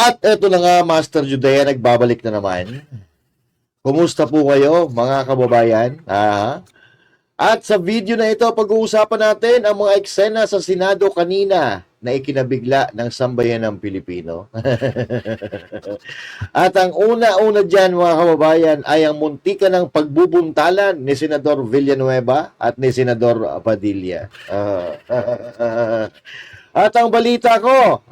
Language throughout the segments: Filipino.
At eto na nga, Master Judea, nagbabalik na naman. Kumusta po kayo, mga kababayan? At sa video na ito, pag-uusapan natin ang mga eksena sa Senado kanina na ikinabigla ng sambayan ng Pilipino. At ang una-una dyan, mga kababayan, ay ang muntika ng pagbubuntalan ni Senador Villanueva at ni Senador Padilla. At ang balita ko,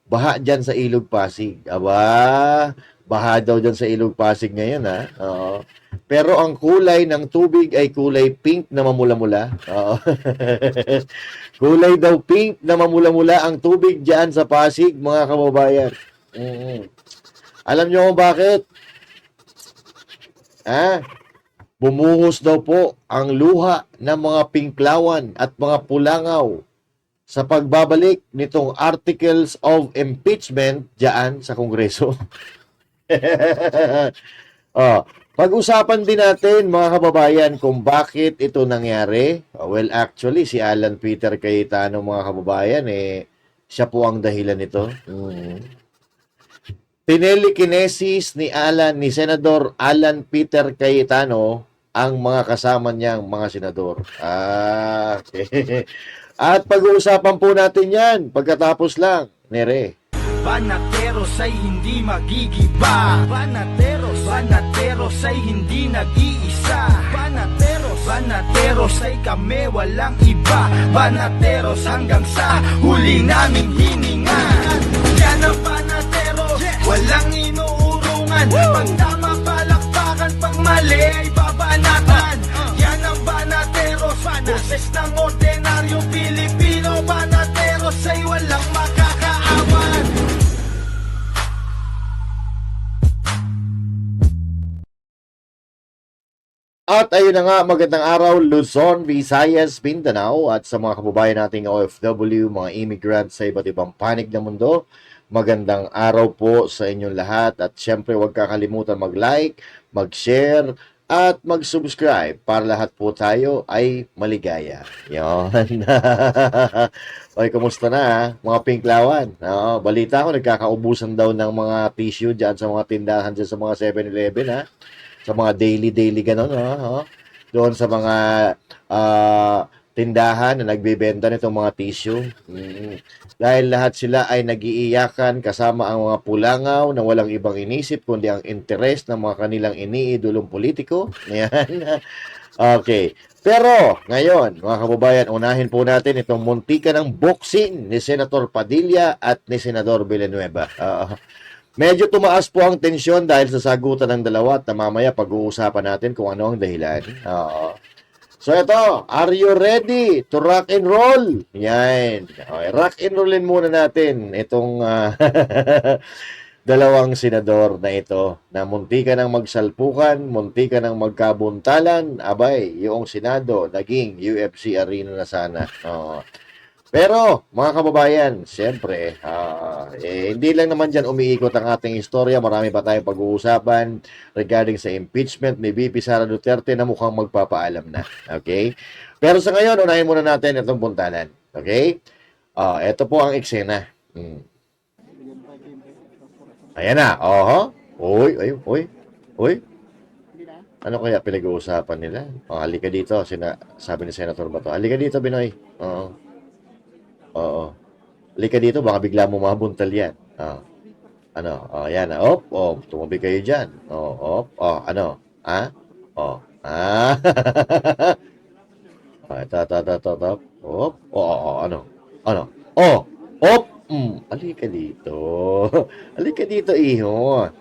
baha dyan sa Ilog Pasig. Aba, baha daw dyan sa Ilog Pasig ngayon, Oo. Pero ang kulay ng tubig ay kulay pink na mamula-mula. Oo. Kulay daw pink na mamula-mula ang tubig dyan sa Pasig, mga kababayan. Alam nyo kung bakit? Bumuhos daw po ang luha ng mga pinklawan at mga pulangaw sa pagbabalik nitong articles of impeachment diyan sa Kongreso. Pag-usapan din natin, mga kababayan, kung bakit ito nangyari. Well, actually, si Alan Peter Cayetano, mga kababayan, siya po ang dahilan nito. Tinelekinesis ni Senador Alan Peter Cayetano ang mga kasama niyang mga senador. Okay. At pag-uusapan po natin yan pagkatapos lang, Nere. Banateros ay hindi magigiba. Banateros ay hindi nag-iisa. Banateros ay kami walang iba. Banateros hanggang sa huli naming hininga. Yan ang banateros, walang inuurungan. Pag tama palakpakan, pag mali ay babanatan. Yan ang banateros, boses ng ordinaryong Pilipino. Banateros ay walang makakaawan. At ayun na nga, magandang araw Luzon, Visayas, Mindanao at sa mga kababayan nating OFW, mga immigrants sa iba't ibang panig ng mundo. Magandang araw po sa inyong lahat at syempre huwag kakalimutan mag-like, mag-share at mag-subscribe para lahat po tayo ay maligaya. Yon. Oy, kumusta na mga pinklawan? Balita ko nagkakaubusan daw ng mga tissue dyan sa mga tindahan dyan sa mga 7-Eleven sa mga daily ganon, doon sa mga tindahan na nagbebenta nitong mga tissue. Dahil lahat sila ay nag-iiyakan kasama ang mga pulangaw na walang ibang inisip kundi ang interes ng mga kanilang iniidolong politiko. Ayan. Okay. Pero ngayon, mga kababayan, unahin po natin itong muntika ng boxing ni Senator Padilla at ni Senador Villanueva. Medyo tumaas po ang tensyon dahil sa sagutan ng dalawa at mamaya pag-uusapan natin kung ano ang dahilan. So ito, are you ready to rock and roll? Yan. Okay, rock and rollin muna natin itong dalawang senador na ito na muntika ng magsalpukan, muntika ng magkabuntalan. Abay, yung Senado naging UFC arena na sana. Pero, mga kababayan, siyempre, hindi lang naman dyan umiikot ang ating istorya. Marami pa tayong pag-uusapan regarding sa impeachment ni VP Sara Duterte na mukhang magpapaalam na. Okay? Pero sa ngayon, unahin muna natin itong buntalan. Okay? Ito po ang eksena. Ayan na. Uy. Ano kaya pinag-uusapan nila? Halika dito. Sabi ni Senator Bato. Halika dito, Binoy. Oo. Halika dito, baka bigla mo mabuntal yan. Yan. Tumabi kayo dyan. Ano? Ito. Ano? Halika dito. Halika dito, iho.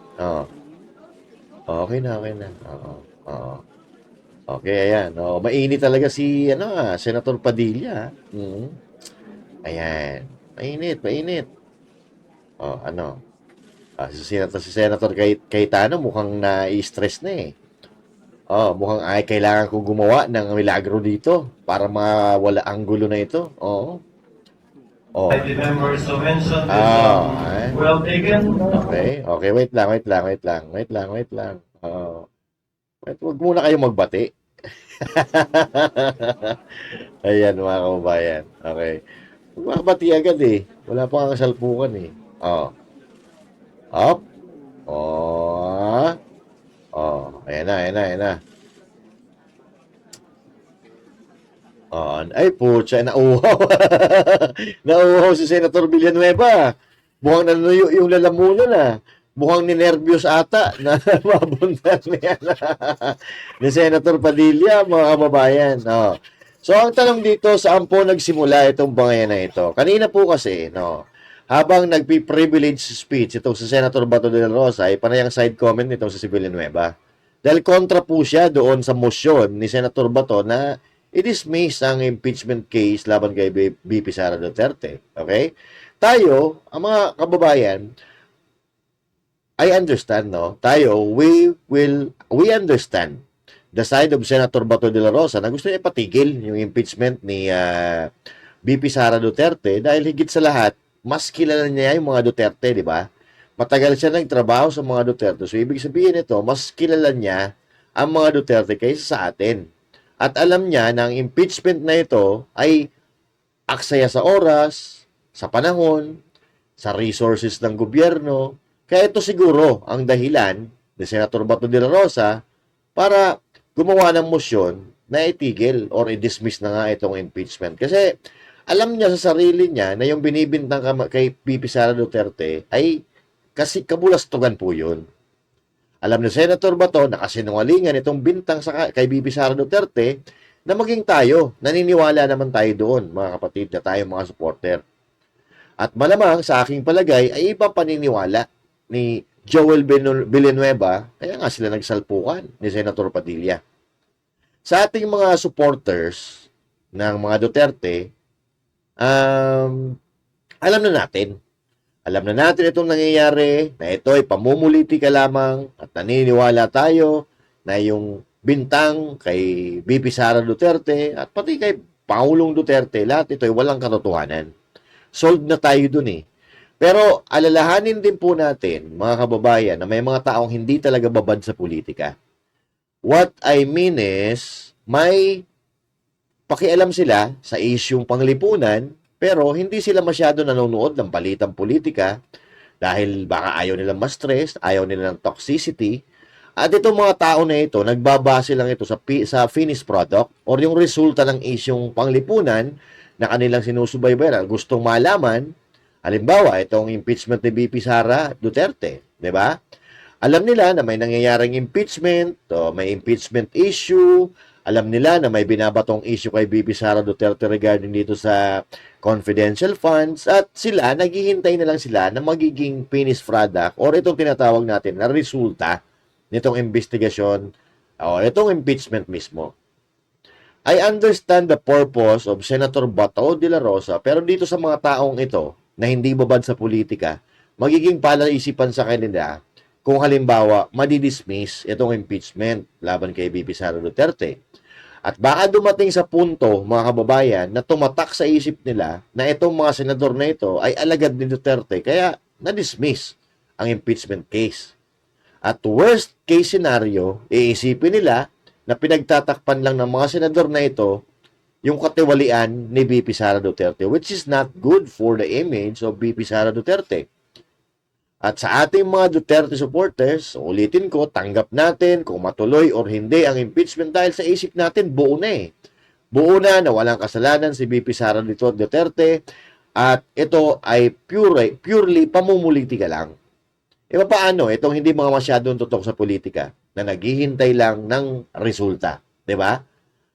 Okay na. Oo. Okay, ayan. Mainit talaga si, Senator Padilla. Ayan. Mainit. Si Senator Cayetano mukhang na-stress na mukhang kailangan kong gumawa ng milagro dito para mawala ang gulo na ito. The members so mentioned well taken. Okay, wait lang. Huwag muna kayo magbati. Ayan, mga kababayan. Okay. Mabati agad Wala pa kang salpukan Up. Oh. Oh, ayan na, ayan na, ayan na. Oh, ay, putya, nauuhaw. Nauuhaw si Senator Villanueva. Mukhang nanuyo yung lalamunan na. Mukhang ninervyos ata na mabuntan niya na ni Senator Padilla, mga kababayan. Oh. So, ang tanong dito, saan po nagsimula itong bangayan na ito? Kanina po kasi, no, habang nagpi-privilege speech itong si Senator Bato de la Rosa, ay panayang side comment nitong si Villanueva. Dahil kontra po siya doon sa motion ni Senator Bato na i-dismiss ang impeachment case laban kay BP Sara Duterte. Okay? Tayo, ang mga kababayan, I understand, no? Tayo, we understand the side of Senator Bato de la Rosa na gusto niya ipatigil yung impeachment ni BP Sara Duterte dahil higit sa lahat, mas kilala niya yung mga Duterte, di ba? Matagal siya nagtrabaho sa mga Duterte. So, ibig sabihin nito, mas kilala niya ang mga Duterte kaysa sa atin. At alam niya na ang impeachment na ito ay aksaya sa oras, sa panahon, sa resources ng gobyerno. Kaya ito siguro ang dahilan ni Senator Bato de la Rosa para gumawa ng motion na itigil or i-dismiss na nga itong impeachment. Kasi alam niya sa sarili niya na yung binibintang kay BP Sara Duterte ay kasi kabulastugan po yun. Alam ni Senator Bato na kasinungalingan itong bintang kay BP Sara Duterte na maging tayo. Naniniwala naman tayo doon, mga kapatid, na tayo mga supporter. At malamang sa aking palagay ay ibang paniniwala ni Joel Villanueva, kaya nga sila nagsalpukan ni Senator Padilla. Sa ating mga supporters ng mga Duterte, alam na natin. Alam na natin itong nangyayari, na ito ay pamumulitika lamang at naniniwala tayo na yung bintang kay BP Sara Duterte at pati kay Pangulong Duterte, lahat ito ay walang katotohanan. Sold na tayo dun eh. Pero alalahanin din po natin, mga kababayan, na may mga taong hindi talaga babad sa politika. What I mean is, may pakialam sila sa isyung panglipunan, pero hindi sila masyado nanonood ng balitang politika dahil baka ayaw nilang ma-stress, ayaw nilang toxicity. At itong mga tao na ito, nagbabase lang ito sa finished product or yung resulta ng isyung panglipunan na kanilang sinusubaybayan. Gustong malaman, halimbawa, itong impeachment ni BP Sara Duterte, di ba? Alam nila na may nangyayaring impeachment, o may impeachment issue, alam nila na may binabatong issue kay BP Sara Duterte regarding dito sa confidential funds at sila, naghihintay na lang sila na magiging finished product or itong tinatawag natin na resulta nitong investigasyon o itong impeachment mismo. I understand the purpose of Senator Bato de la Rosa, pero dito sa mga taong ito na hindi babad sa politika, magiging palaisipan sa kanila kung halimbawa madidismiss itong impeachment laban kay BP Sara Duterte. At baka dumating sa punto, mga kababayan, na tumatak sa isip nila na itong mga senador na ito ay alagad ni Duterte, kaya na-dismiss ang impeachment case. At worst case scenario, iisipin nila na pinagtatakpan lang ng mga senador na ito yung katiwalian ni BP Sara Duterte, which is not good for the image of BP Sara Duterte. At sa ating mga Duterte supporters, ulitin ko, tanggap natin kung matuloy or hindi ang impeachment dahil sa isip natin, buo na eh. Buo na walang kasalanan si BP Sara Duterte at ito ay purely pamumulitika lang. E paano? Itong hindi mga masyadong tutok sa politika na naghihintay lang ng resulta. Diba?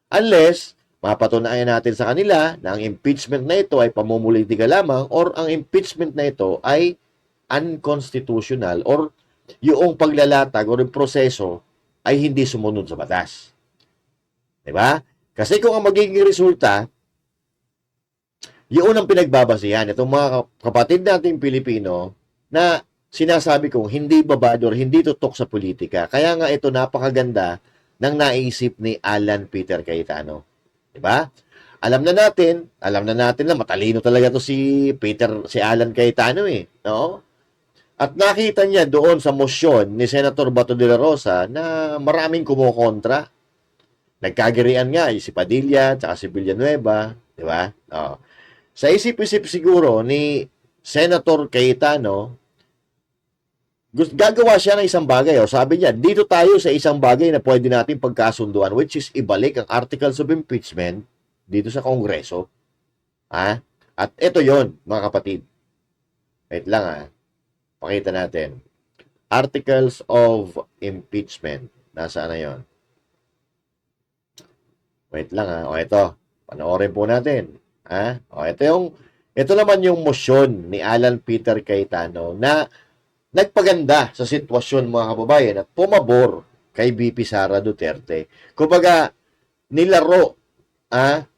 Unless, mapatunayan natin sa kanila na ang impeachment na ito ay pamumulitika lamang or ang impeachment na ito ay unconstitutional or yung paglalatag o yung proseso ay hindi sumunod sa batas. Diba? Kasi kung ang magiging resulta, yun ang pinagbabasihan. Itong mga kapatid nating Pilipino na sinasabi kong hindi babad or hindi tutok sa politika. Kaya nga ito napakaganda ng naisip ni Alan Peter Cayetano. Diba? Alam na natin na matalino talaga to si Alan Cayetano eh. No? At nakita niya doon sa motion ni Senator Bato de la Rosa na maraming kumukontra. Nagkagirian nga si Padilla at si Villanueva, di ba? Oh. Sa isip-isip siguro ni Senator Cayetano, Gagawa siya ng isang bagay. O, sabi niya, dito tayo sa isang bagay na pwede natin pagkasunduan, which is ibalik ang articles of impeachment dito sa Kongreso. Ha? At ito yon mga kapatid. Wait lang ha. Pakita natin. Articles of impeachment. Nasaan na yon? Wait lang ha. O ito. Panoorin po natin. Ha? O ito naman yung motion ni Alan Peter Cayetano na nagpaganda sa sitwasyon mga kababayan at pumabor kay BP Sara Duterte. Kumbaga, nilaro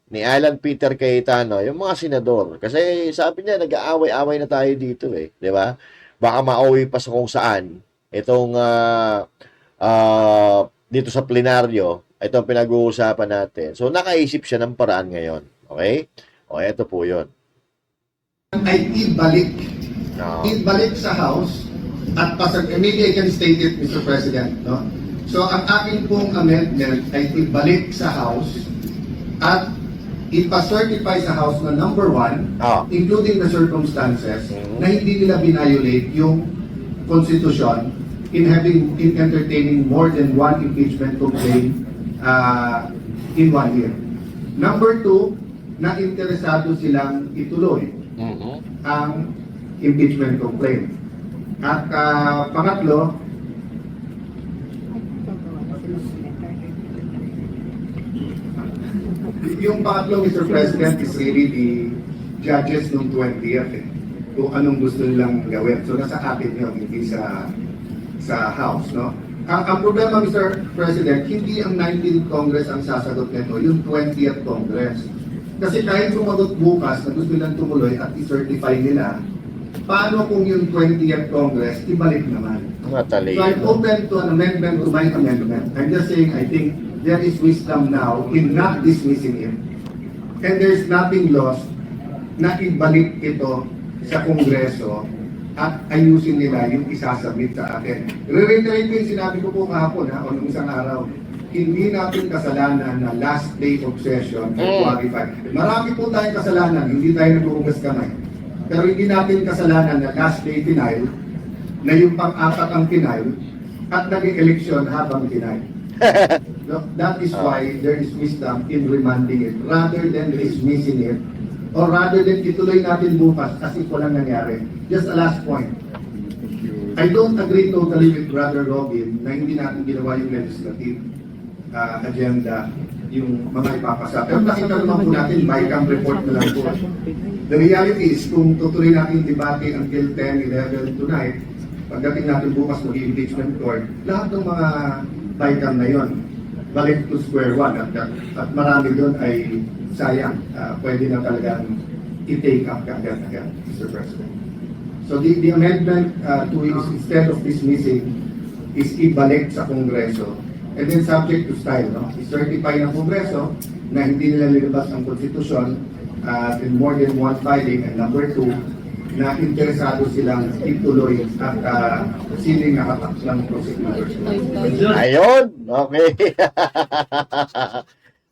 ni Alan Peter Cayetano yung mga senador. Kasi sabi niya, nag-aaway-away na tayo dito eh. Di ba? Baka mauwi pa sa kung saan itong dito sa plenaryo, itong pinag-uusapan natin. So, nakaisip siya ng paraan ngayon. Okay? O, ito po yun. Ay ibalik. No. Ibalik sa House at pasag, maybe I can state it, Mr. President, no? So, ang akin pong amendment ay ibalik sa House at ipa-certify sa House na number 1, including the circumstances, na hindi nila binayolate yung Constitution in entertaining more than one impeachment complaint in 1 year. Number 2, na interesado silang ituloy ang impeachment complaint. At pangatlo, yung pangatlo, Mr. President, is really the judges noong 20th kung anong gusto nilang gawin. So nasa atin yun, hindi sa House, no? Ang problema, Mr. President, hindi ang 19th Congress ang sasagot nito, yung 20th Congress. Kasi kahit sumagot bukas na gusto nilang tumuloy at i-certify nila, paano kung yung 20th Congress ibalik naman? Matalino. So I'm open to an amendment to my amendment. I'm just saying I think there is wisdom now in not dismissing it. And there's nothing lost na ibalik ito sa Kongreso at ayusin nila yung isasubmit sa atin. Re-reiterate ko yung sinabi ko po kahapon o nung isang araw. Hindi natin kasalanan na last day of session February 5. Marami po tayong kasalanan, hindi tayo naghuhugas kamay. Pero hindi natin kasalanan na last day final, na yung pang-apat ang final, at naging eleksyon habang final. So, that is why there is wisdom in remanding it rather than dismissing it or rather than ituloy natin bukas kasi walang nangyari. Just a last point. I don't agree totally with Brother Robin na hindi natin ginawa yung legislative agenda, yung mga ipapasa. Pero nakita naman po natin, BICAM report na lang po. The reality is, kung tutuloy natin yung debate until 10, 11 tonight, pagdating natin bukas mag-impeachment court, lahat ng mga BICAM na yon balik to square one at marami doon ay sayang. Pwede na talagang i-take up agad-agad, Mr. President. So the amendment to is instead of dismissing is ibalik sa Kongreso and then subject to style, no? I-certify ng Kongreso na hindi nila nilabas ang konstitusyon in more than one filing, and number 2, na interesado silang ituloy at siling nakataklang prosecutors. Ayun! Okay.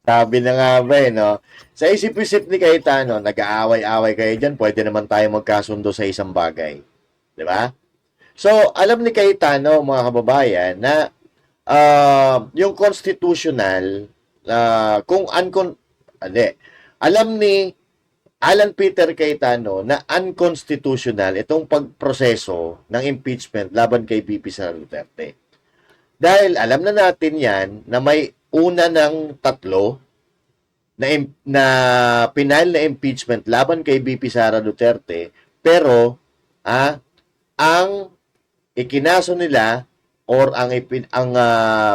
Sabi na nga ba no? Sa isip-isip ni Cayetano, nag-aaway-aaway kayo dyan, pwede naman tayo magkasundo sa isang bagay. Di ba? So, alam ni Cayetano, mga kababayan, na yung constitutional, alam ni Alan Peter Cayetano na unconstitutional itong pagproseso ng impeachment laban kay BP Sara Duterte. Dahil alam na natin yan na may una ng 3 na pinal na impeachment laban kay BP Sara Duterte, pero ang ikinaso nila or ang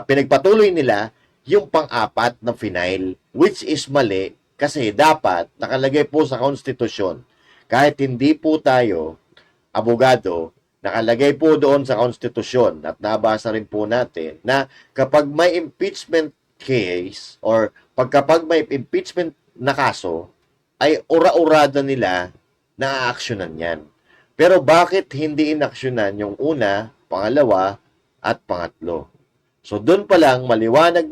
pinagpatuloy nila yung pang-apat na final, which is mali. Kasi dapat nakalagay po sa konstitusyon, kahit hindi po tayo abogado, nakalagay po doon sa konstitusyon at nabasa rin po natin na kapag may impeachment case or kapag may impeachment na kaso, ay ura-urada nila na aaksyonan yan. Pero bakit hindi inaksyonan yung una, pangalawa, at pangatlo? So doon pa lang maliwanag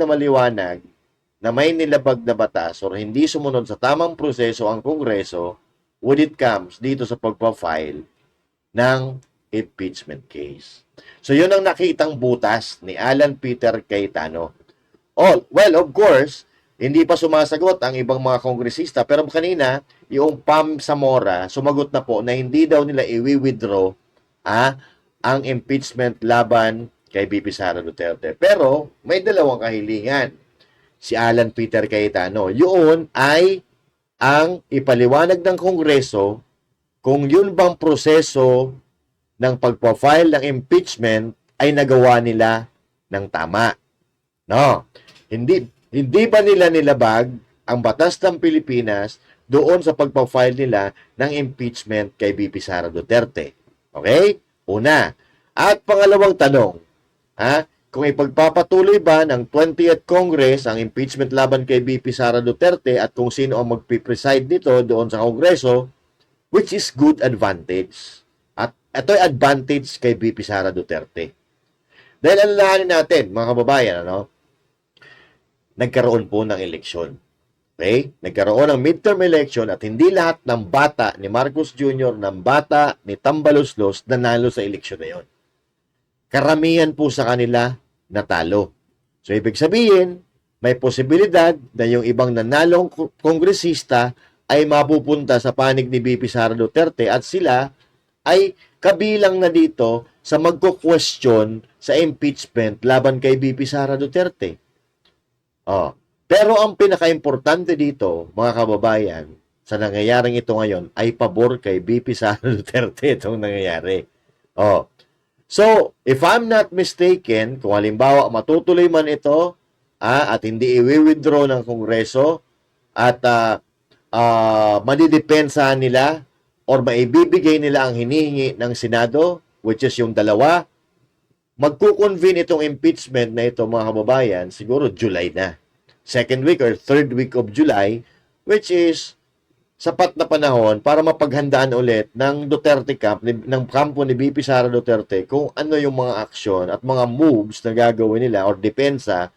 na may nilabag na batas or hindi sumunod sa tamang proseso ang Kongreso when it comes dito sa pagpa-file ng impeachment case. So, yun ang nakitang butas ni Alan Peter Cayetano. Oh, well, of course, hindi pa sumasagot ang ibang mga kongresista. Pero kanina, yung Pam Zamora, sumagot na po na hindi daw nila i-withdraw ang impeachment laban kay BP Sara Duterte. Pero, may dalawang kahilingan. Si Alan Peter Cayetano. Yun ay ang ipaliwanag ng Kongreso kung yun bang proseso ng pagpa-file ng impeachment ay nagawa nila ng tama. No. Hindi ba nila nilabag ang batas ng Pilipinas doon sa pagpa-file nila ng impeachment kay BP Sara Duterte? Okay? Una. At pangalawang tanong, kung ipagpapatuloy ba ng 20th Congress ang impeachment laban kay BP Sara Duterte at kung sino ang magpipreside nito doon sa Kongreso, which is good advantage. At ito'y advantage kay BP Sara Duterte. Dahil alalahanin natin, mga kababayan, nagkaroon po ng eleksyon. Okay? Nagkaroon ng midterm election at hindi lahat ng bata ni Marcos Jr., ng bata ni Tambaloslos nanalo sa eleksyon na yon. Karamihan po sa kanila natalo. So, ibig sabihin, may posibilidad na yung ibang nanalong kongresista ay mapupunta sa panig ni BP Sara Duterte at sila ay kabilang na dito sa magko-question sa impeachment laban kay BP Sara Duterte. Pero ang pinaka-importante dito, mga kababayan, sa nangyayaring ito ngayon ay pabor kay BP Sara Duterte itong nangyayari. So, if I'm not mistaken, kung halimbawa matutuloy man ito at hindi i-withdraw ng Kongreso at madidepensa nila or maibibigay nila ang hinihingi ng Senado, which is yung dalawa, magkukonvene itong impeachment na ito, mga kababayan, siguro July na. Second week or third week of July, which is sapat na panahon para mapaghandaan ulit ng Duterte camp, ng kampo ni BP Sara Duterte kung ano yung mga aksyon at mga moves na gagawin nila or depensa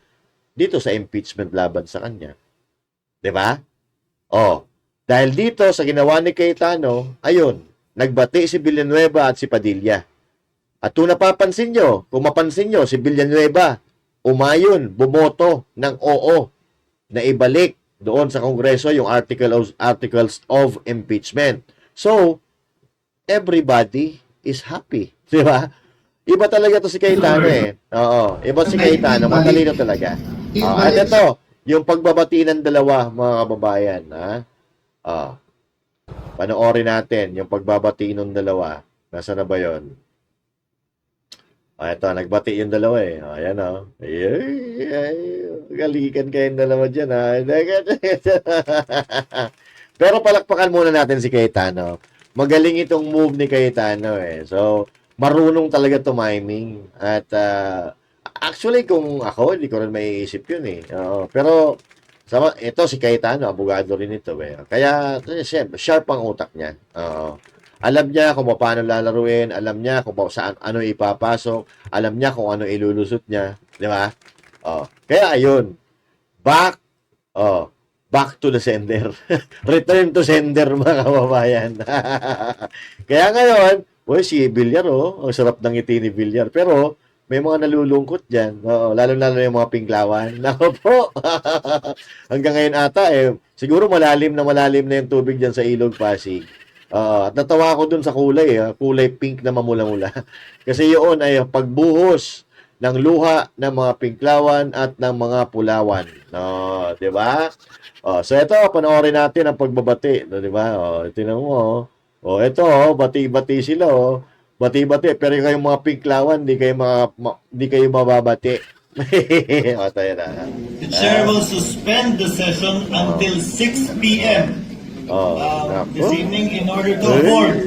dito sa impeachment laban sa kanya. 'Di ba? Dahil dito sa ginawa ni Cayetano, ayun, nagbati si Villanueva at si Padilla. At kung napapansin nyo, kung mapansin nyo, si Villanueva, umayon, bumoto ng oo na ibalik doon sa Kongreso yung articles of impeachment. So, everybody is happy. Di ba? Iba talaga to si Cayetano Iba si Cayetano. Matalino talaga. At ito, yung pagbabati ng dalawa, mga kababayan. Panoorin natin yung pagbabati ng dalawa. Nasaan na ba yun? Ito, nagbati yung dalawa Ayan galikan kayong dalawa dyan Pero palakpakan muna natin si Cayetano. Magaling itong move ni Cayetano So, marunong talaga tumiming. At actually, kung ako, hindi ko rin maiisip yun Pero, ito si Cayetano, abogado rin ito Kaya, siyempre, sharp ang utak niya. Alam niya kung paano lalaruin, alam niya kung saan ano ipapasok, alam niya kung ano ilulusot niya, di ba? Kaya ayun. Back to the sender. Return to sender, mga kababayan. Kaya ngayon, si Villar ang sarap ng ngiti ni Villar, pero may mga nalulungkot diyan. Lalo-lalo yung mga pinglawan. Nako po. Hanggang ngayon ata siguro malalim na yung tubig diyan sa Ilog Pasig. At natawa ako dun sa kulay pink na mamula-mula. Kasi yun ay pagbuhos ng luha ng mga pinklawan at ng mga pulawan. Di ba? So ito, panoorin natin ang pagbabati. Di ba? Tingnan mo. Ito, bati-bati sila. Bati-bati. Pero kayong mga pinklawan, di kayo mababati. Tayo na. The chair will suspend the session until 6 p.m. this evening in order to afford.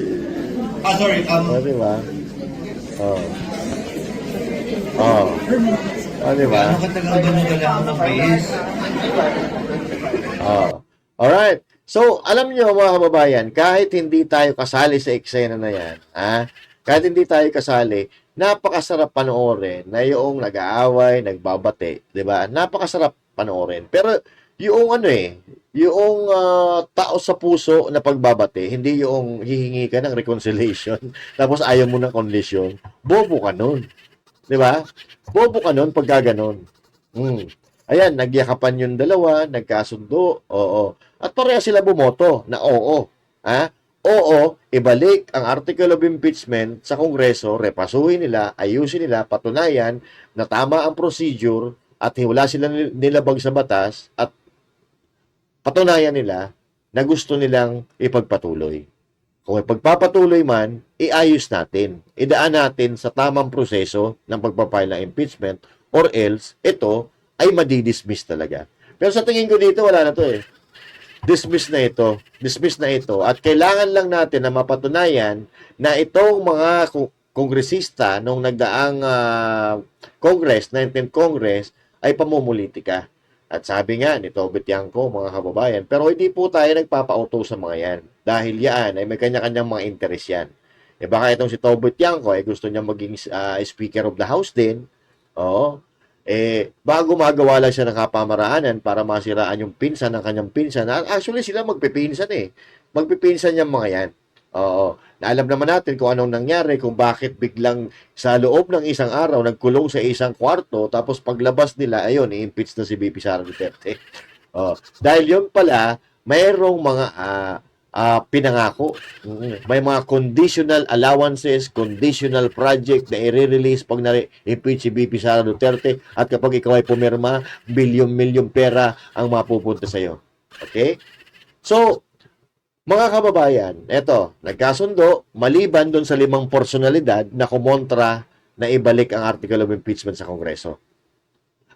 Diba? Diba? Ano katagal ba nyo kailangan ng base? Alright. So, alam nyo mga kababayan, kahit hindi tayo kasali sa eksena na yan, kahit hindi tayo kasali, napakasarap panoorin na yung nag-aaway, nagbabate, di ba? Napakasarap panoorin. Pero, yung ano yung tao sa puso na pagbabate, hindi yung hihingi ka ng reconciliation tapos ayaw mo ng kondisyon. Bobo ka nun. Di ba? Bobo ka nun pag gaganon. Ayan, nagyakapan yung dalawa, nagkasundo, oo. At pareha sila bumoto na oo. Ha? Oo, ibalik ang article of impeachment sa Kongreso, repasuhin nila, ayusin nila, patunayan na tama ang procedure at wala sila nilabag sa batas at patunayan nila na gusto nilang ipagpatuloy. Kung ipagpapatuloy man, iayos natin. Idaan natin sa tamang proseso ng pagpapile ng impeachment or else, ito ay madidismiss talaga. Pero sa tingin ko dito, wala na to eh. Dismiss na ito. Dismiss na ito. At kailangan lang natin na mapatunayan na itong mga kongresista nung nagdaang Congress, 19th Congress, ay pamumulitika. At sabi nga ni Tobit Yangco, mga kababayan, pero hindi po tayo nagpapauto sa mga yan. Dahil yan ay may kanya-kanyang mga interes yan. E baka itong si Tobit Yangco ay gusto niya maging Speaker of the House din. Oo. Bago gumagawa lang siya ng kapamaraanan para masiraan yung pinsan ng kanyang pinsan. Actually, sila magpipinsan eh. Magpipinsan yung mga yan. Oo. Alam naman natin kung anong nangyari, kung bakit biglang sa loob ng isang araw, nagkulong sa isang kwarto, tapos paglabas nila, ayun, i-impeach na si BP Sara Duterte. Dahil yun pala, mayroong mga pinangako. May mga conditional allowances, conditional project na i-release pag na-impeach si BP Sara Duterte at kapag ikaw ay pumirma, bilyon-milyong pera ang mapupunta sa iyo. Okay? So, mga kababayan, eto, nagkasundo, maliban doon sa 5 personalidad na kumontra na ibalik ang article of impeachment sa Kongreso.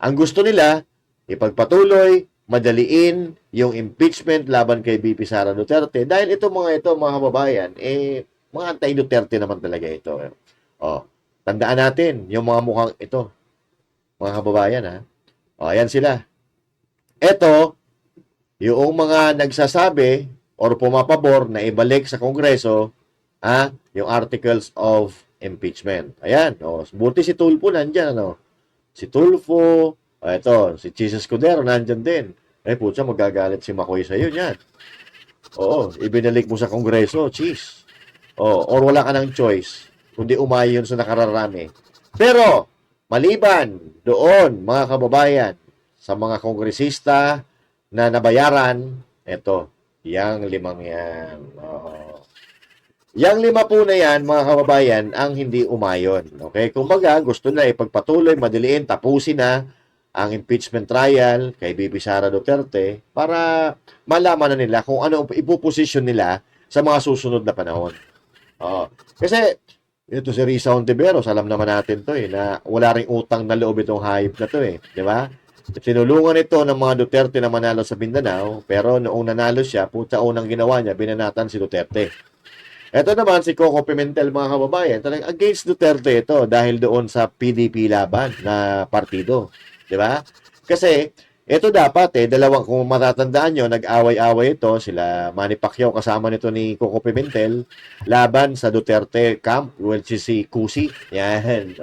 Ang gusto nila, ipagpatuloy, madaliin yung impeachment laban kay BP Sara Duterte dahil mga kababayan, mga anti-Duterte naman talaga ito. Tandaan natin, yung mga mukhang ito, mga kababayan, ha? Ayan sila. Ito, yung mga nagsasabi or pumapabor na ibalik sa Kongreso yung articles of impeachment. Ayan, buti si Tulfo nandyan, Si Tulfo, ito, si Jesus Cudero nandyan din. Putya, magagalit si Makoy sa'yo niyan. Ibinalik mo sa Kongreso, cheese. Or wala ka ng choice, kundi umayon sa nakararami. Pero, maliban doon, mga kababayan, sa mga kongresista na nabayaran, ito, yang 5 yan. Yang 5 po na yan, mga kababayan, ang hindi umayon. Okay? Kumbaga, gusto na ipagpatuloy, madiliin, tapusin na ang impeachment trial kay BP Sara Duterte para malaman na nila kung ano ipoposisyon nila sa mga susunod na panahon. Kasi, ito si Risa Hontiveros, alam naman natin to na wala ring utang na loob itong hayop na to di ba? Tinulungan ito ng mga Duterte na manalo sa Mindanao, pero noong nanalo siya, unang ginawa niya, binanatan si Duterte. Ito naman si Coco Pimentel, mga kababayan, talagang against Duterte ito dahil doon sa PDP laban na partido. Di ba? Kasi, ito dapat kung matatandaan nyo, nag-away-away ito, sila Manny Pacquiao kasama nito ni Coco Pimentel, laban sa Duterte camp, which is si Cusi. Yan,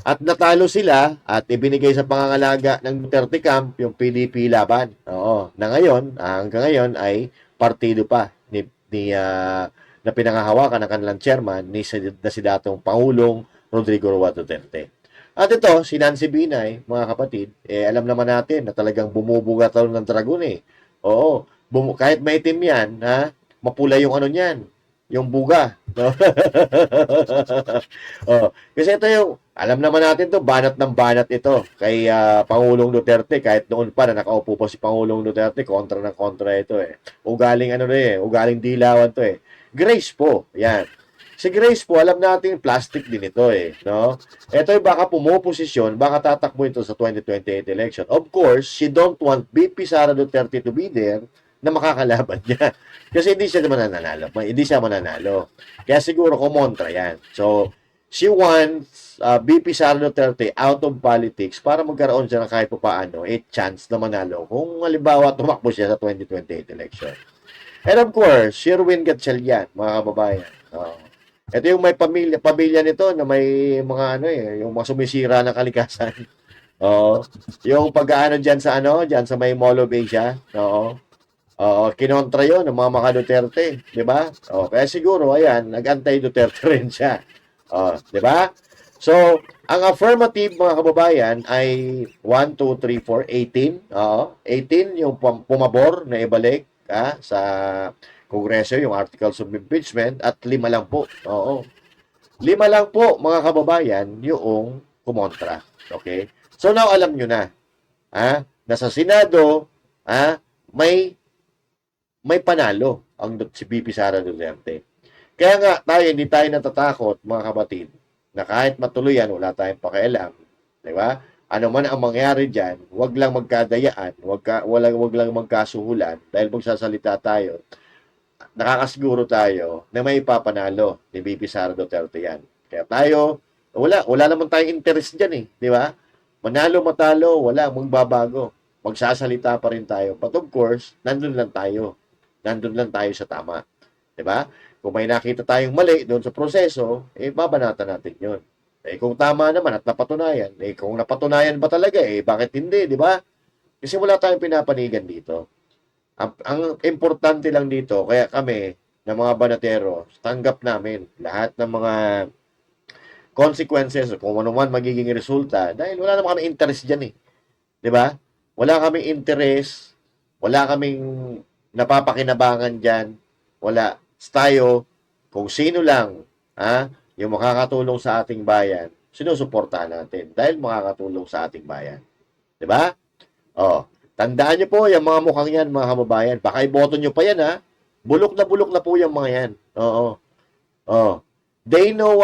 at natalo sila at ibinigay sa pangangalaga ng Duterte camp yung PDP laban. Na ngayon, hanggang ngayon ay partido pa na pinangahawakan ng kanilang chairman na si datong Pangulong Rodrigo Roa Duterte. At ito, si Nancy Binay, mga kapatid, alam naman natin na talagang bumubuga talo ng dragon kahit maitim yan, mapula yung niyan, yung buga. Kasi ito alam naman natin to, banat ng banat ito kay Pangulong Duterte, kahit noon pa na nakaupo pa si Pangulong Duterte, kontra ng kontra ito Ugaling ugaling dilawan to Grace po, yan. Si Grace po, alam natin plastic din ito no? Ito baka pumuposisyon, baka tatakbo ito sa 2028 election. Of course, she don't want BP Sara Duterte to be there na makakalaban niya. Kasi hindi siya mananalo. Hindi siya mananalo. Kaya siguro kumontra yan. So, she wants BP Sara Duterte out of politics para magkaroon siya ng kahit paano chance na manalo kung halimbawa tumakbo siya sa 2028 election. And of course, Sherwin Gatchalian, mga kababayan. Ito yung may pamilya nito na may mga yung mga sumisira ng kalikasan. Oo. Yung pag-aano diyan sa ano, diyan sa may Mall of Asia. Oo. Oo, kinontra 'yon ng mga Maka Duterte, 'di ba? Oh, kaya siguro ayan, nag-antay Duterte rin siya. Oh, 'di ba? So, ang affirmative mga kababayan ay 1 2 3 4 18. Oo, 18 yung pumabor na ibalik sa Kongreso yung articles of impeachment at 5 lang po. Oo. 5 lang po mga kababayan yung kumontra. Okay? So now alam nyo na, na sa Senado, may panalo ang si BP Sara Duterte. Kaya nga tayo, hindi tayo natatakot mga kapatid, na kahit matuluyan, wala tayong pakialam. Di ba? Ano man ang mangyari dyan, wag lang magkadayaan, wag lang magkasuhulan, dahil magsasalita tayo, nakakasiguro tayo na may ipapanalo ni BP Sara Duterte yan. Kaya tayo, wala naman tayong interest dyan eh, di ba? Manalo, matalo, wala, magbabago. Magsasalita pa rin tayo. But of course, nandun lang tayo. Nandun lang tayo sa tama. Di ba? Kung may nakita tayong mali doon sa proseso, babanatan natin yun. Kung tama naman at napatunayan, kung napatunayan ba talaga, bakit hindi, di ba? Kasi wala tayong pinapanigan dito. Ang importante lang dito, kaya kami, ng mga banatero, tanggap namin lahat ng mga consequences, kung ano man magiging resulta, dahil wala naman kami interest dyan eh. Di ba? Wala kaming interest, wala kaming napapakinabangan dyan, wala. Tayo, kung sino lang, yung makakatulong sa ating bayan, sinusuportahan natin dahil makakatulong sa ating bayan. Di ba? Oh, tandaan niyo po yung mga mukhang yan, mga kababayan. Baka iboto niyo pa yan, bulok na po yung mga yan. Oo. Oh. They know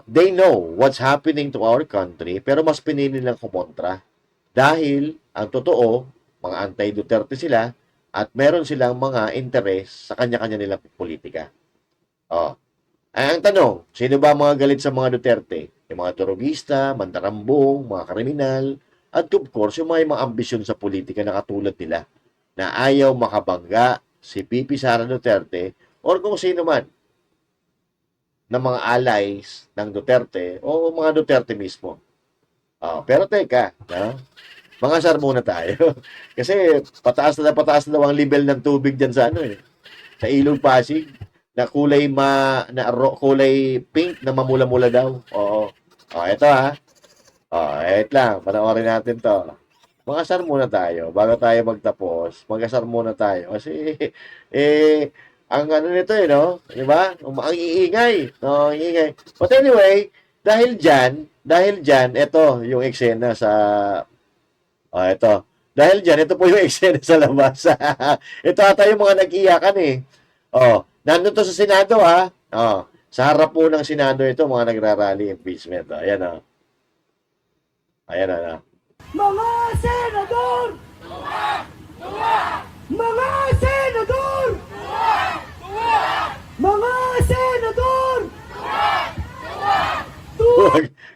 they know what's happening to our country, pero mas pinili nilang kumontra. Dahil ang totoo, mga anti-Duterte sila at meron silang mga interes sa kanya-kanya nilang politika. Oh. Ang tanong, sino ba mga galit sa mga Duterte? Yung mga turugista, mandarambong, mga kriminal, at of course, yung mga ambisyon sa politika na katulad nila na ayaw makabangga si PP Sara Duterte or kung sino man ng mga allies ng Duterte o mga Duterte mismo. Pero teka, mangasar muna tayo. Kasi pataas na daw ang level ng tubig diyan sa sa Ilog Pasig na kulay pink na mamula-mula daw. Oo. Ito wait lang, panoorin natin 'to. Mangasar muna tayo bago tayo magtapos. Mangasar muna tayo kasi ang nito no, 'di ba? Ang iingay, no, ang iingay. But anyway, dahil diyan, ito yung eksena sa ito. Dahil diyan, ito po yung eksena sa labas. Ito ata yung mga nag-iyakan eh. Nandun to sa Senado sa harap po ng Senado ito, mga nagrarally impeachment. Ayan Ayan Mga senador! Mga senador! Mga senador!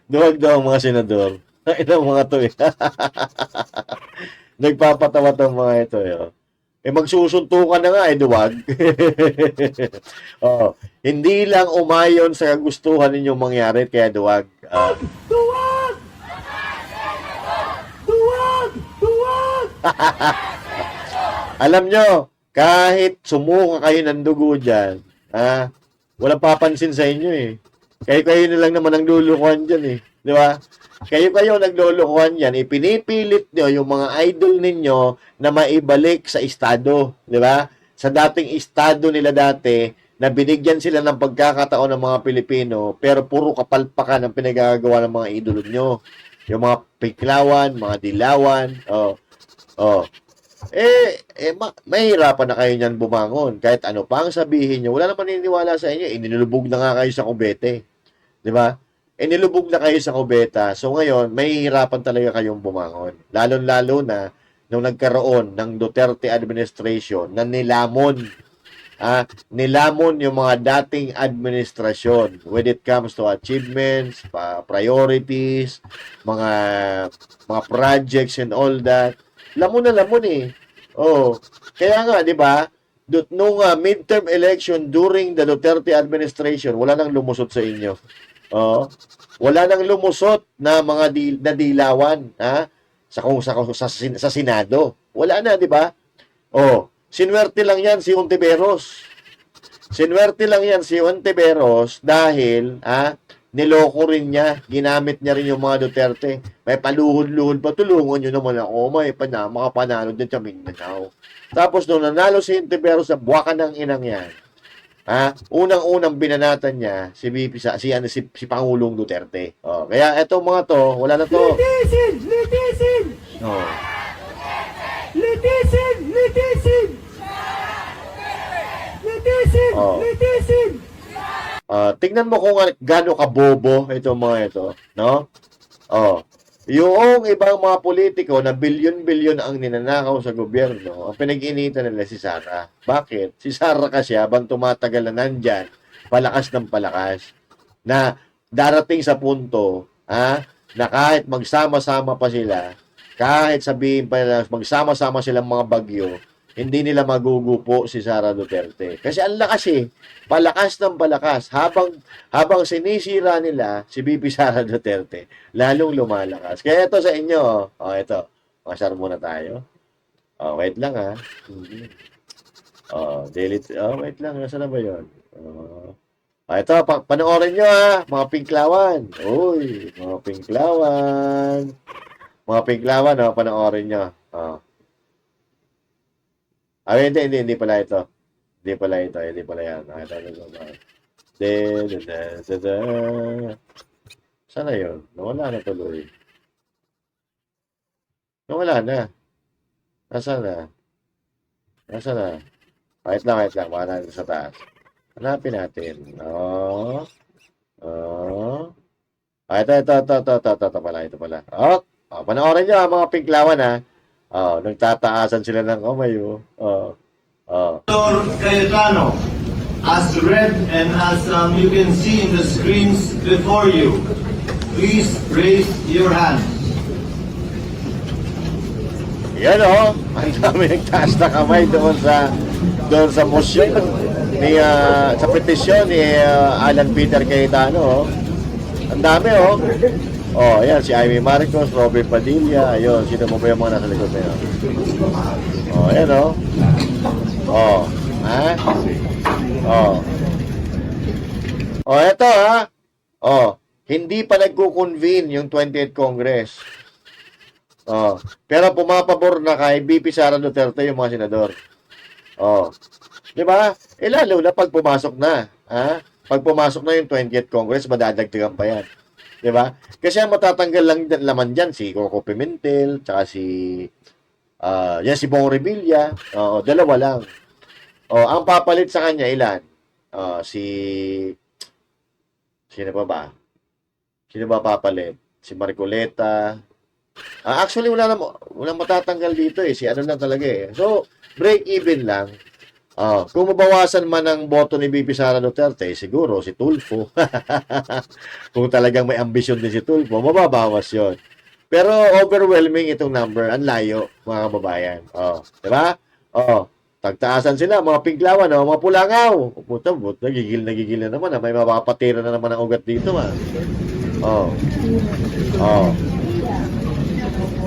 Duwag daw ang mga senador. Ilang mga to eh. Nagpapatawa tong mga ito magsusuntukan na nga duwag. Hindi lang umayon sa kagustuhan ninyong mangyari kaya duwag. Duwag! Duwag! Duwag! Alam nyo, kahit sumuka kayo ng dugo dyan, walang papansin sa inyo eh. Kayo na lang naman ang lulukuhan dyan eh. Di ba? Kayo naglulukuhan yan, ipinipilit nyo yung mga idol ninyo na maibalik sa estado. Di ba? Sa dating estado nila dati, na binigyan sila ng pagkakataon ng mga Pilipino, pero puro kapalpakan ang pinagagawa ng mga idolo nyo. Yung mga piklawan, mga dilawan, mahirapan na kayo niyan bumangon. Kahit ano pa ang sabihin nyo, wala naman niniwala sa inyo. Inilubog na nga kayo sa kubete. Di ba? Nilubog na kayo sa kubeta. So ngayon, mahihirapan talaga kayong bumangon. Lalo-lalo na nung nagkaroon ng Duterte administration na nilamon yung mga dating administrasyon when it comes to achievements, priorities, mga projects and all that. Lamon na lamon eh. Kaya nga, di ba, nung midterm election during the Duterte administration, wala nang lumusot sa inyo. Oh, wala nang lumusot na mga na dilawan, ha? Sa Senado. Wala na, di ba? Oh, sinwerte lang yan si Ontiveros. Sinwerte lang yan si Ontiveros dahil, niloko rin niya, ginamit niya rin yung mga Duterte. May paluhod-luhod pa, tulungan nyo naman ako, makapanalo din sa Mindanao. Tapos nung nanalo si Ontiveros sa buwakan ng inang yan, unang-unang binanatan niya si si Pangulong Duterte. Oh, kaya eto mga to, wala na to. Litisin! Oh. Litisin! Oh. Litisin! Tingnan mo kung gaano kabobo itong mga ito, no? Oh. Yung ibang mga politiko na bilyon-bilyon ang ninanakaw sa gobyerno, ang pinag-initan nila si Sara. Bakit? Si Sara kasi habang tumatagal na nandyan, palakas ng palakas, na darating sa punto, na kahit magsama-sama pa sila, kahit sabihin pa nila magsama-sama silang mga bagyo, hindi nila magugupo si Sara Duterte. Kasi ang lakas palakas ng palakas. Habang sinisira nila si VP Sara Duterte, lalong lumalakas. Kaya ito sa inyo, ito. Masar muna tayo. Wait lang wait lang. Nasaan na ba yun? Ito, panoorin nyo mga pinklawan. Uy, mga pinklawan. Mga pinklawan, panoorin nyo. Hindi pala ito. Hindi pala yan. Sana yun? Nawala na tuloy. Nawala na. Nasaan na? Wait lang. Baka natin sa taas. Hanapin natin. Ito pala. Panoorin nyo mga pinklawan nagtataasan sila ng kamay. Dr. Cayetano, as read and as you can see in the screens before you, please raise your hand. Yan ang dami nagtaas na kamay doon sa motion ni sa petisyon ni Alan Peter Cayetano. Ang dami ayan si Amy Marcos, Robert Padilla, ayun, sino mo ba yung mga nasa likod na yun? Ayan eto hindi pa nagko-convene yung 28th Congress. Pero pumapabor na kay VP Sara Duterte yung mga senador. Di ba? Lalo na pag pumasok na, pag pumasok na yung 20th Congress, madadagdagan pa yan. Di ba? Kasi ang matatanggal lang laman dyan, si Coco Pimentel, tsaka si Bong Revilla. Dalawa lang. Ang papalit sa kanya, ilan? Sino ba? Sino ba papalit? Si Marcoleta. Actually, wala matatanggal dito Si ano lang talaga So, break even lang. Kung mabawasan man ang boto ni VP Sara Duterte, siguro si Tulfo. Kung talagang may ambisyon din si Tulfo, mababawas yon. Pero overwhelming itong number. Ang layo, mga kababayan. Diba? Tagtaasan sila, mga pinglawan, mga pulangaw. Puta, nagigil na naman. May mapapatira na naman ang ugat dito.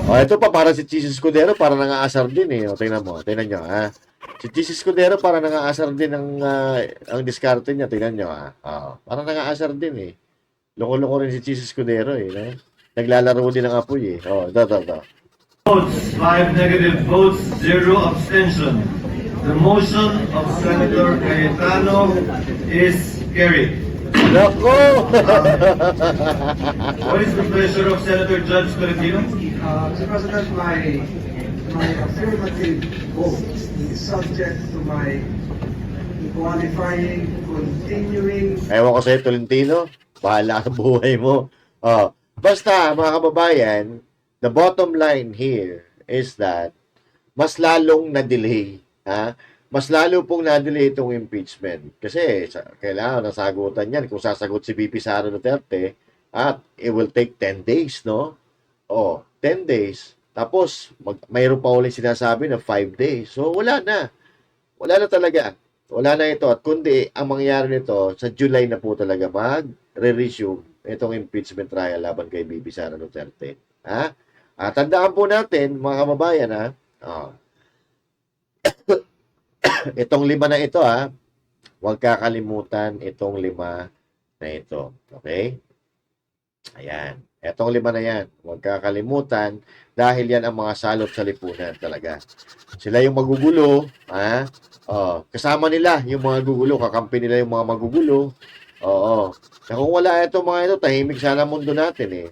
Ito pa, para si Chis Escudero, para nangaasar din tingnan nyo, Si Chis Escudero, para nangaasar din ang diskarte niya, tingnan nyo, para nangaasar din, Loko-loko rin si Chis Escudero, no? Naglalaro din ng apoy, ito. Votes, 5 negative votes, 0 abstention. The motion of Senator Cayetano is carried. Nako! What is the pleasure of Senator Judge Tolentino? Mr. President, my affirmative vote is subject to my qualifying, continuing. Ewan ko sa'yo, Tolentino. Bahala sa buhay mo. Basta, mga kababayan, the bottom line here is that mas lalong na-delay. Mas lalo pong na-delay itong impeachment. Kasi kailangan nasagutan yan. Kung sasagot si VP Sara Duterte, it will take 10 days, no? 10 days. Tapos, mayroon pa ulit sinasabi na 5 days. So, wala na. Wala na talaga. Wala na ito. At kundi, ang mangyayari nito, sa July na po talaga mag-resume itong impeachment trial laban kay Bibi Sara Duterte. Ha? Tandaan po natin, mga kababayan, ha? Itong 5 na ito, ha? Huwag kakalimutan itong 5 na ito. Okay? Ayan. Itong 5 na yan. Huwag kakalimutan dahil yan ang mga salot sa lipunan talaga. Sila yung magugulo, ha? Kasama nila yung mga gugulo, kakampi nila yung mga magugulo. Oo. Na kung wala ito mga ito, tahimik sana mundo natin eh.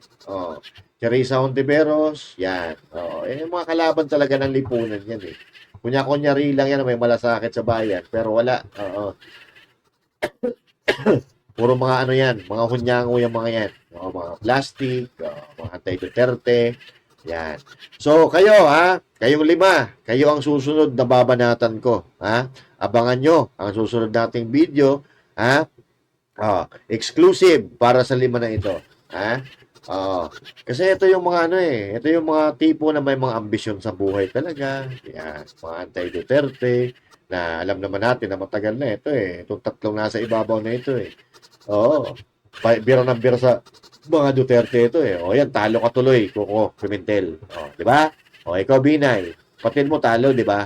Teresa Hontiveros, yan. Yung mga kalaban talaga ng lipunan yan eh. Kunya-kunyari lang yan, may malasakit sa bayan, pero wala. Puro mga ano yan, mga hunyango yung mga yan. Mga plastic, mga anti-Duterte, yan. So, kayo ha, kayong 5, kayo ang susunod na babanatan ko. Ha? Abangan nyo ang susunod nating video. Ha? Exclusive para sa 5 na ito. Ha? Kasi ito yung mga ano eh, ito yung mga tipo na may mga ambisyon sa buhay talaga. Yan, mga anti-Duterte na alam naman natin na matagal na ito eh. Itong 3 nasa ibabaw na ito eh. Biro ng biro sa mga Duterte ito eh. Yan, talo ka tuloy, Coco Pimentel. Di ba? Ikaw, Binay. Patin mo talo, di ba?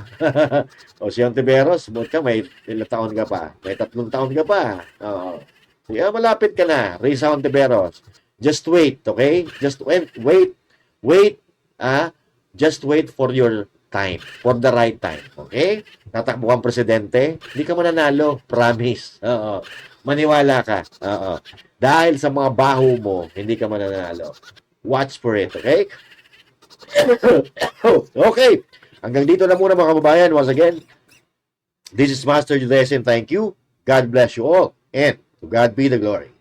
Si Hontiveros, may ilang taon ka pa. May 3 taon ka pa. Sige, malapit ka na. Risa Hontiveros. Just wait, okay? Just wait. Just wait for your time. For the right time, okay? Tatakbo kang presidente, hindi ka mananalo. Promise. Maniwala ka. Dahil sa mga baho mo, hindi ka mananalo. Watch for it, okay? Okay. Hanggang dito na muna mga kababayan. Once again, this is Master Judesin. Thank you. God bless you all. And to God be the glory.